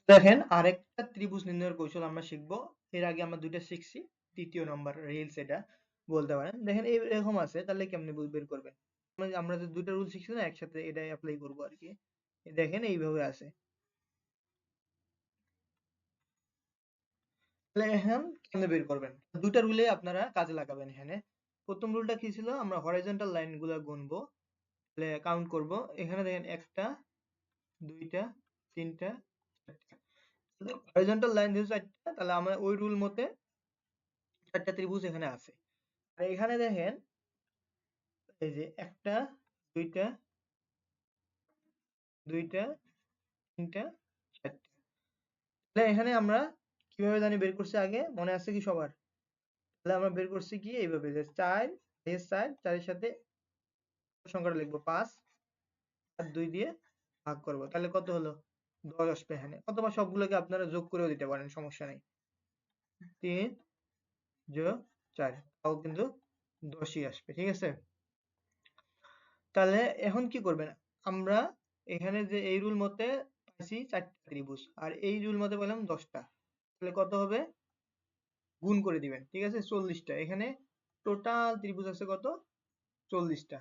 দেখেন আরেকটা ত্রিভুজ নির্ণয়ের কৌশল আমরা শিখবো। এর আগে আমরা ২ টা শিখছি। ৩য় নাম্বার রিলস এটা বলতে পারেন। দেখেন এরকম আছে, তাহলে কেমনে বের করবেন? আমরা যে ২ টা রুল শিখছি না একসাথে এটাই এপ্লাই করব আরকি। দেখেন এইভাবে আছে। তাহলে এখন কেমনে বের করবেন? ২ টা রুলে আপনারা কাজে লাগাবেন এখানে। ১ম রুলটা কি ছিল? আমরা হরাইজন্টাল লাইন গুলা গুনবো। তাহলে কাউন্ট করব। এখানে দেখেন ১ টা, ২ টা, ৩ টা, ৪ টা। হরাইজন্টাল লাইন যেহেতু ৪ টা, তাহলে আমরা ওই রুল মতে ৪ টা ত্রিভুজ এখানে আছে। আর এখানে দেখেন এই যে ১ টা, ২ টা, ২ টা, ৩ টা, ৪ টা। তাহলে এখানে আমরা কিভাবে জানি বের করছি আগে? মনে আছে কি সবার? তাহলে আমরা বের করছি কি এইভাবে যে ৪ এর ৪ ৪ এর সাথে সংখ্যাটা লিখবো ৫ আর ২ দিয়ে ভাগ করব। তাহলে কত হলো? ১০ আসবে এখানে। অথবা সবগুলোকে আপনারা যোগ করেও দিতে পারেন, সমস্যা নাই। ৩ যোগ ৪ তাও কিন্তু ১০ ই আসবে। ঠিক আছে? তাহলে এখন কি করবেন? আমরা এখানে যে এই রুল মতে পাইছি ৪ টা ত্রিভুজ। আর এই রুল মতে পেলাম ১০ টা। তাহলে কত হবে? গুণ করে দিবেন। ঠিক আছে? ৪০ টা। এখানে টোটাল ত্রিভুজ আছে কত? ৪০ টা।